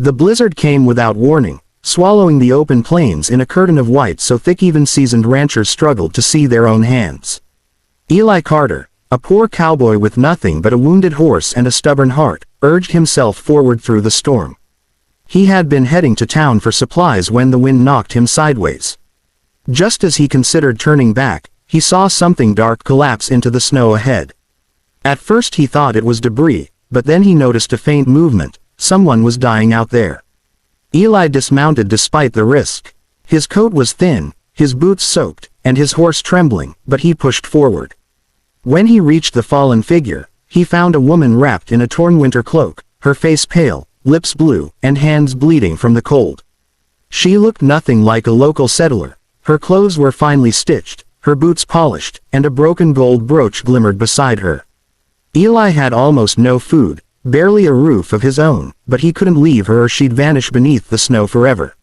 The blizzard came without warning, swallowing the open plains in a curtain of white so thick even seasoned ranchers struggled to see their own hands. Eli Carter, a poor cowboy with nothing but a wounded horse and a stubborn heart, urged himself forward through the storm. He had been heading to town for supplies when the wind knocked him sideways. Just as he considered turning back, he saw something dark collapse into the snow ahead. At first he thought it was debris, but then he noticed a faint movement. Someone was dying out there. Eli dismounted despite the risk. His coat was thin, his boots soaked, and his horse trembling, but he pushed forward. When he reached the fallen figure, he found a woman wrapped in a torn winter cloak, her face pale, lips blue, and hands bleeding from the cold. She looked nothing like a local settler. Her clothes were finely stitched, her boots polished, and a broken gold brooch glimmered beside her. Eli had almost no food, barely a roof of his own, but he couldn't leave her or she'd vanish beneath the snow forever.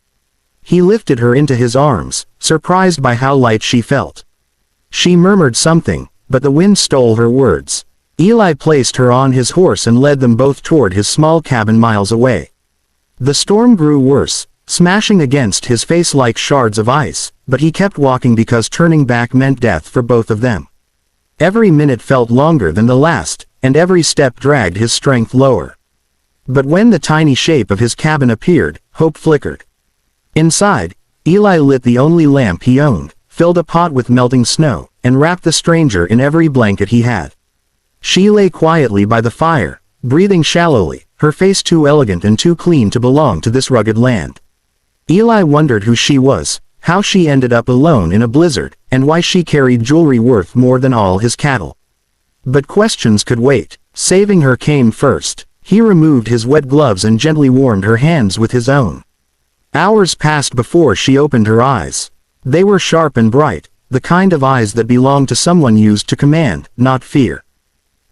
He lifted her into his arms, surprised by how light she felt. She murmured something, but the wind stole her words. Eli placed her on his horse and led them both toward his small cabin miles away. The storm grew worse, smashing against his face like shards of ice, but he kept walking because turning back meant death for both of them. Every minute felt longer than the last, and every step dragged his strength lower. But when the tiny shape of his cabin appeared, hope flickered. Inside, Eli lit the only lamp he owned, filled a pot with melting snow, and wrapped the stranger in every blanket he had. She lay quietly by the fire, breathing shallowly, her face too elegant and too clean to belong to this rugged land. Eli wondered who she was, how she ended up alone in a blizzard, and why she carried jewelry worth more than all his cattle. But questions could wait. Saving her came first. He removed his wet gloves and gently warmed her hands with his own. Hours passed before she opened her eyes. They were sharp and bright, the kind of eyes that belonged to someone used to command, not fear.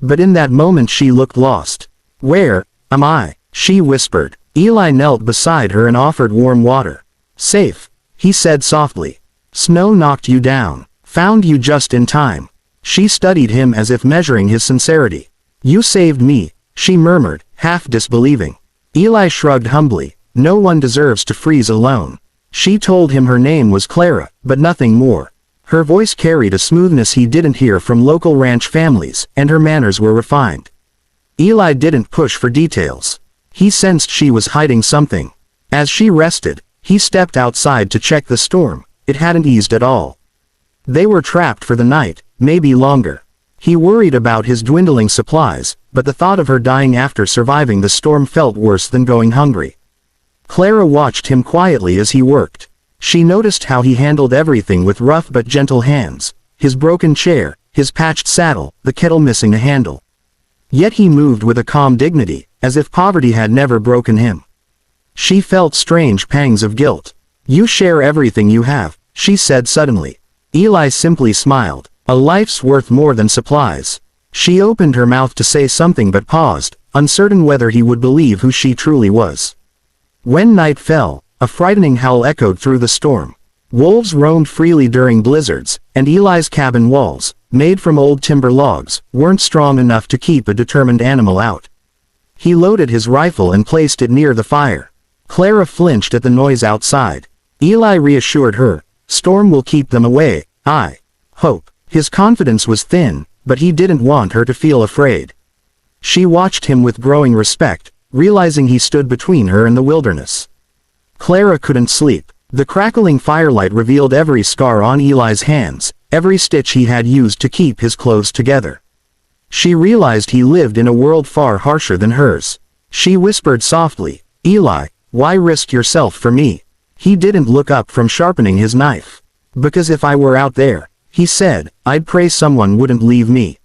But in that moment she looked lost. "Where am I?" she whispered. Eli knelt beside her and offered warm water. "Safe," he said softly. "Snow knocked you down. Found you just in time." She studied him as if measuring his sincerity. "You saved me," she murmured, half disbelieving. Eli shrugged humbly. "No one deserves to freeze alone." She told him her name was Clara, but nothing more. Her voice carried a smoothness he didn't hear from local ranch families, and her manners were refined. Eli didn't push for details. He sensed she was hiding something. As she rested, he stepped outside to check the storm. It hadn't eased at all. They were trapped for the night, maybe longer. He worried about his dwindling supplies, but the thought of her dying after surviving the storm felt worse than going hungry. Clara watched him quietly as he worked. She noticed how he handled everything with rough but gentle hands, his broken chair, his patched saddle, the kettle missing a handle. Yet he moved with a calm dignity, as if poverty had never broken him. She felt strange pangs of guilt. "You share everything you have," she said suddenly. Eli simply smiled. "A life's worth more than supplies." She opened her mouth to say something but paused, uncertain whether he would believe who she truly was. When night fell, a frightening howl echoed through the storm. Wolves roamed freely during blizzards, and Eli's cabin walls, made from old timber logs, weren't strong enough to keep a determined animal out. He loaded his rifle and placed it near the fire. Clara flinched at the noise outside. Eli reassured her, "Storm will keep them away, I hope." His confidence was thin, but he didn't want her to feel afraid. She watched him with growing respect, realizing he stood between her and the wilderness. Clara couldn't sleep. The crackling firelight revealed every scar on Eli's hands, every stitch he had used to keep his clothes together. She realized he lived in a world far harsher than hers. She whispered softly, "Eli, why risk yourself for me?" He didn't look up from sharpening his knife. "Because if I were out there," he said, "I'd pray someone wouldn't leave me."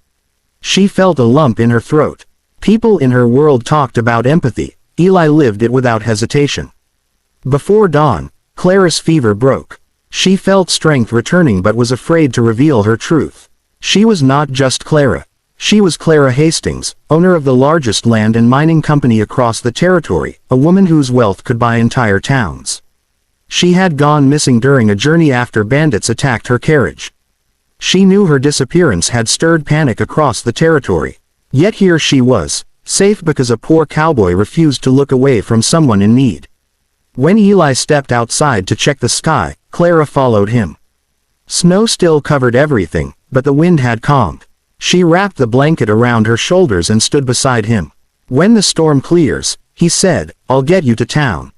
She felt a lump in her throat. People in her world talked about empathy. Eli lived it without hesitation. Before dawn, Clara's fever broke. She felt strength returning but was afraid to reveal her truth. She was not just Clara. She was Clara Hastings, owner of the largest land and mining company across the territory, a woman whose wealth could buy entire towns. She had gone missing during a journey after bandits attacked her carriage. She knew her disappearance had stirred panic across the territory. Yet here she was, Safe because a poor cowboy refused to look away from someone in need. When Eli stepped outside to check the sky, Clara followed him. Snow still covered everything, but the wind had calmed. She wrapped the blanket around her shoulders and stood beside him. "When the storm clears," he said, "I'll get you to town."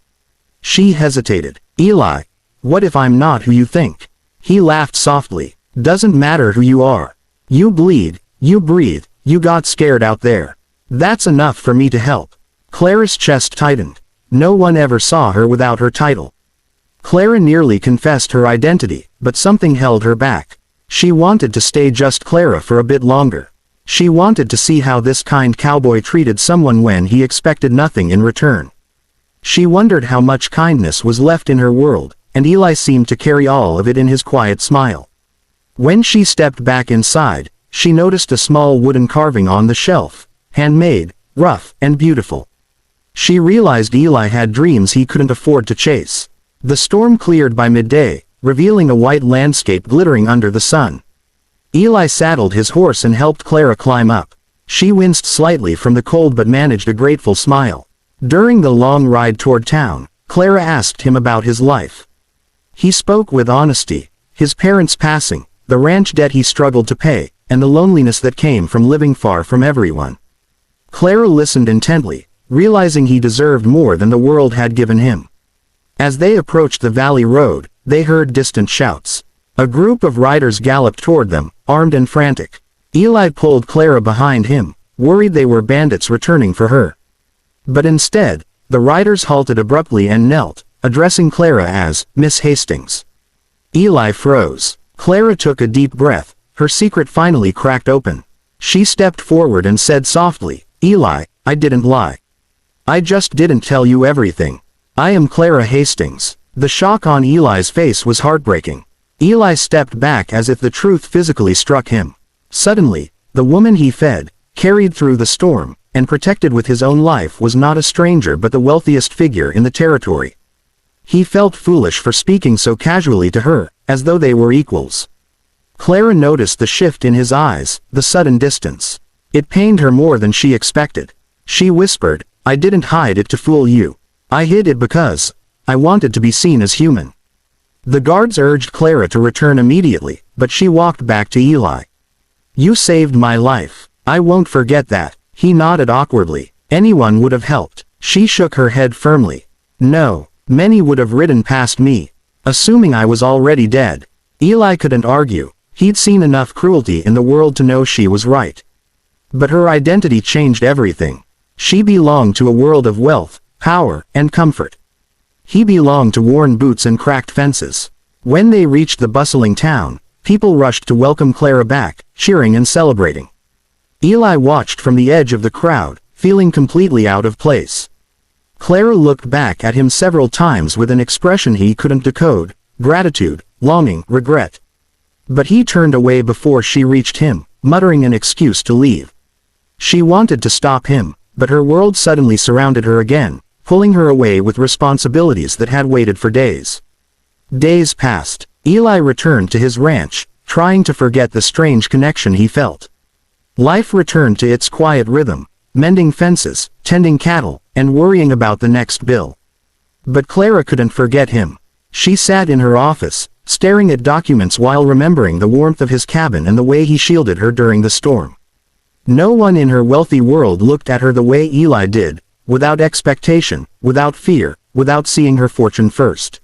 She hesitated. "Eli, what if I'm not who you think?" He laughed softly. "Doesn't matter who you are. You bleed, you breathe, you got scared out there. That's enough for me to help." Clara's chest tightened. No one ever saw her without her title. Clara nearly confessed her identity, but something held her back. She wanted to stay just Clara for a bit longer. She wanted to see how this kind cowboy treated someone when he expected nothing in return. She wondered how much kindness was left in her world, and Eli seemed to carry all of it in his quiet smile. When she stepped back inside, she noticed a small wooden carving on the shelf, handmade, rough, and beautiful. She realized Eli had dreams he couldn't afford to chase. The storm cleared by midday, revealing a white landscape glittering under the sun. Eli saddled his horse and helped Clara climb up. She winced slightly from the cold but managed a grateful smile. During the long ride toward town, Clara asked him about his life. He spoke with honesty, his parents passing, the ranch debt he struggled to pay, and the loneliness that came from living far from everyone. Clara listened intently, realizing he deserved more than the world had given him. As they approached the valley road, they heard distant shouts. A group of riders galloped toward them, armed and frantic. Eli pulled Clara behind him, worried they were bandits returning for her. But instead, the riders halted abruptly and knelt, addressing Clara as Miss Hastings. Eli froze. Clara took a deep breath, her secret finally cracked open. She stepped forward and said softly, "Eli, I didn't lie. I just didn't tell you everything. I am Clara Hastings." The shock on Eli's face was heartbreaking. Eli stepped back as if the truth physically struck him. Suddenly, the woman he fed, carried through the storm, and protected with his own life was not a stranger but the wealthiest figure in the territory. He felt foolish for speaking so casually to her, as though they were equals. Clara noticed the shift in his eyes, the sudden distance. It pained her more than she expected. She whispered, "I didn't hide it to fool you. I hid it because I wanted to be seen as human." The guards urged Clara to return immediately, but she walked back to Eli. "You saved my life. I won't forget that." He nodded awkwardly. "Anyone would have helped." She shook her head firmly. "No, many would have ridden past me, assuming I was already dead." Eli couldn't argue. He'd seen enough cruelty in the world to know she was right. But her identity changed everything. She belonged to a world of wealth, power, and comfort. He belonged to worn boots and cracked fences. When they reached the bustling town, people rushed to welcome Clara back, cheering and celebrating. Eli watched from the edge of the crowd, feeling completely out of place. Clara looked back at him several times with an expression he couldn't decode: gratitude, longing, regret. But he turned away before she reached him, muttering an excuse to leave. She wanted to stop him, but her world suddenly surrounded her again, pulling her away with responsibilities that had waited for days. Days passed. Eli returned to his ranch, trying to forget the strange connection he felt. Life returned to its quiet rhythm, mending fences, tending cattle, and worrying about the next bill. But Clara couldn't forget him. She sat in her office, staring at documents while remembering the warmth of his cabin and the way he shielded her during the storm. No one in her wealthy world looked at her the way Eli did, without expectation, without fear, without seeing her fortune first.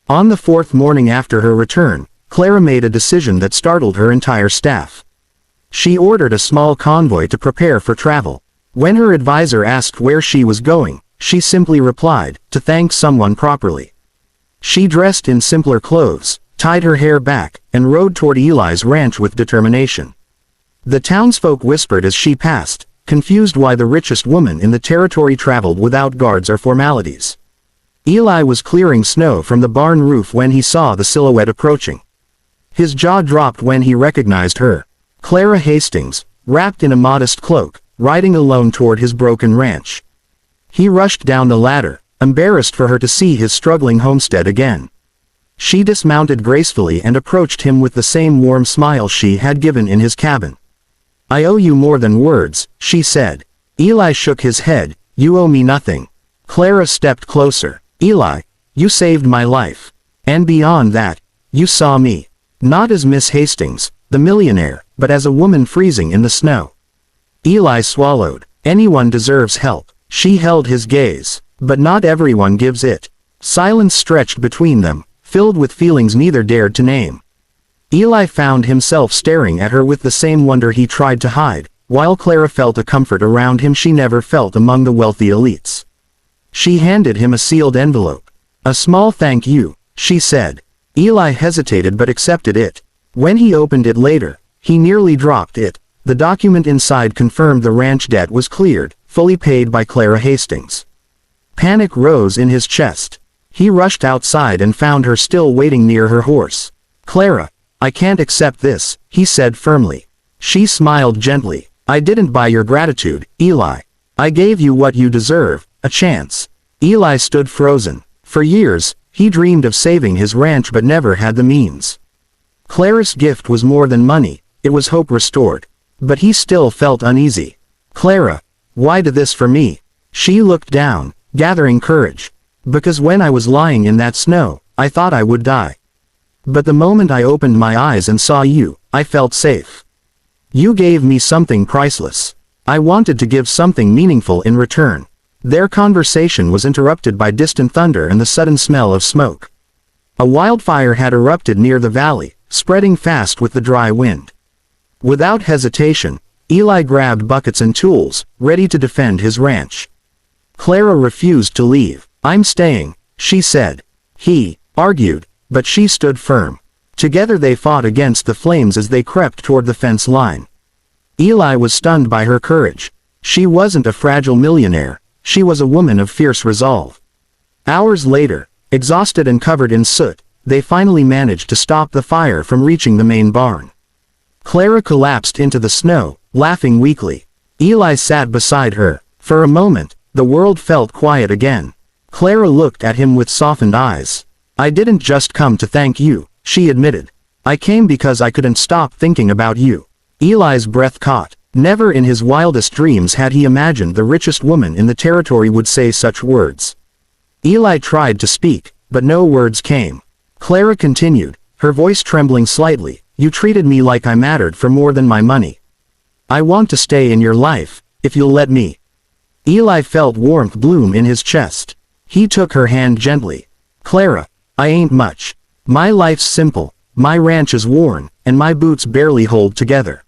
On the fourth morning after her return, Clara made a decision that startled her entire staff. She ordered a small convoy to prepare for travel. When her advisor asked where she was going, she simply replied, "To thank someone properly." She dressed in simpler clothes, tied her hair back, and rode toward Eli's ranch with determination. The townsfolk whispered as she passed, confused why the richest woman in the territory traveled without guards or formalities. Eli was clearing snow from the barn roof when he saw the silhouette approaching. His jaw dropped when he recognized her. Clara Hastings, wrapped in a modest cloak, riding alone toward his broken ranch. He rushed down the ladder, embarrassed for her to see his struggling homestead again. She dismounted gracefully and approached him with the same warm smile she had given in his cabin. "I owe you more than words," she said. Eli shook his head. "You owe me nothing." Clara stepped closer. "Eli, you saved my life. And beyond that, you saw me. Not as Miss Hastings, the millionaire, but as a woman freezing in the snow." Eli swallowed. "Anyone deserves help." She held his gaze. "But not everyone gives it." Silence stretched between them, filled with feelings neither dared to name. Eli found himself staring at her with the same wonder he tried to hide, while Clara felt a comfort around him she never felt among the wealthy elites. She handed him a sealed envelope. "A small thank you," she said. Eli hesitated but accepted it. When he opened it later, he nearly dropped it. The document inside confirmed the ranch debt was cleared, fully paid by Clara Hastings. Panic rose in his chest. He rushed outside and found her still waiting near her horse. "Clara, I can't accept this," he said firmly. She smiled gently. "I didn't buy your gratitude, Eli. I gave you what you deserve, a chance." Eli stood frozen. For years, he dreamed of saving his ranch but never had the means. Clara's gift was more than money, it was hope restored. But he still felt uneasy. "Clara, why did this for me?" She looked down, gathering courage. "Because when I was lying in that snow, I thought I would die. But the moment I opened my eyes and saw you, I felt safe. You gave me something priceless. I wanted to give something meaningful in return." Their conversation was interrupted by distant thunder and the sudden smell of smoke. A wildfire had erupted near the valley, spreading fast with the dry wind. Without hesitation, Eli grabbed buckets and tools, ready to defend his ranch. Clara refused to leave. "I'm staying," she said. He argued, but she stood firm. Together they fought against the flames as they crept toward the fence line. Eli was stunned by her courage. She wasn't a fragile millionaire, she was a woman of fierce resolve. Hours later, exhausted and covered in soot, they finally managed to stop the fire from reaching the main barn. Clara collapsed into the snow, laughing weakly. Eli sat beside her. For a moment, the world felt quiet again. Clara looked at him with softened eyes. "I didn't just come to thank you," she admitted. "I came because I couldn't stop thinking about you." Eli's breath caught. Never in his wildest dreams had he imagined the richest woman in the territory would say such words. Eli tried to speak, but no words came. Clara continued, her voice trembling slightly. "You treated me like I mattered for more than my money. I want to stay in your life, if you'll let me." Eli felt warmth bloom in his chest. He took her hand gently. "Clara, I ain't much. My life's simple, my ranch is worn, and my boots barely hold together."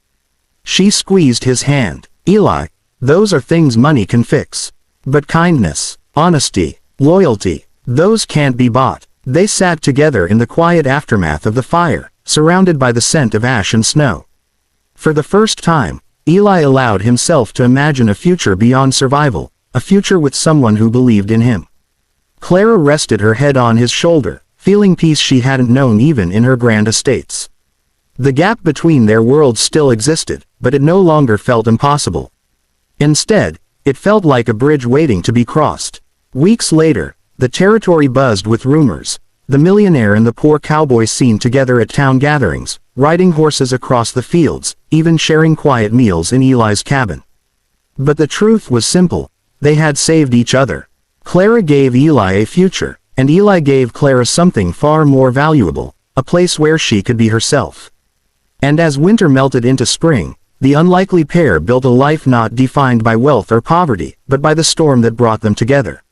She squeezed his hand. "Eli, those are things money can fix. But kindness, honesty, loyalty, those can't be bought." They sat together in the quiet aftermath of the fire, surrounded by the scent of ash and snow. For the first time, Eli allowed himself to imagine a future beyond survival, a future with someone who believed in him. Clara rested her head on his shoulder, feeling peace she hadn't known even in her grand estates. The gap between their worlds still existed, but it no longer felt impossible. Instead, it felt like a bridge waiting to be crossed. Weeks later, the territory buzzed with rumors. The millionaire and the poor cowboy seen together at town gatherings, riding horses across the fields, even sharing quiet meals in Eli's cabin. But the truth was simple. They had saved each other. Clara gave Eli a future, and Eli gave Clara something far more valuable, a place where she could be herself. And as winter melted into spring, the unlikely pair built a life not defined by wealth or poverty, but by the storm that brought them together.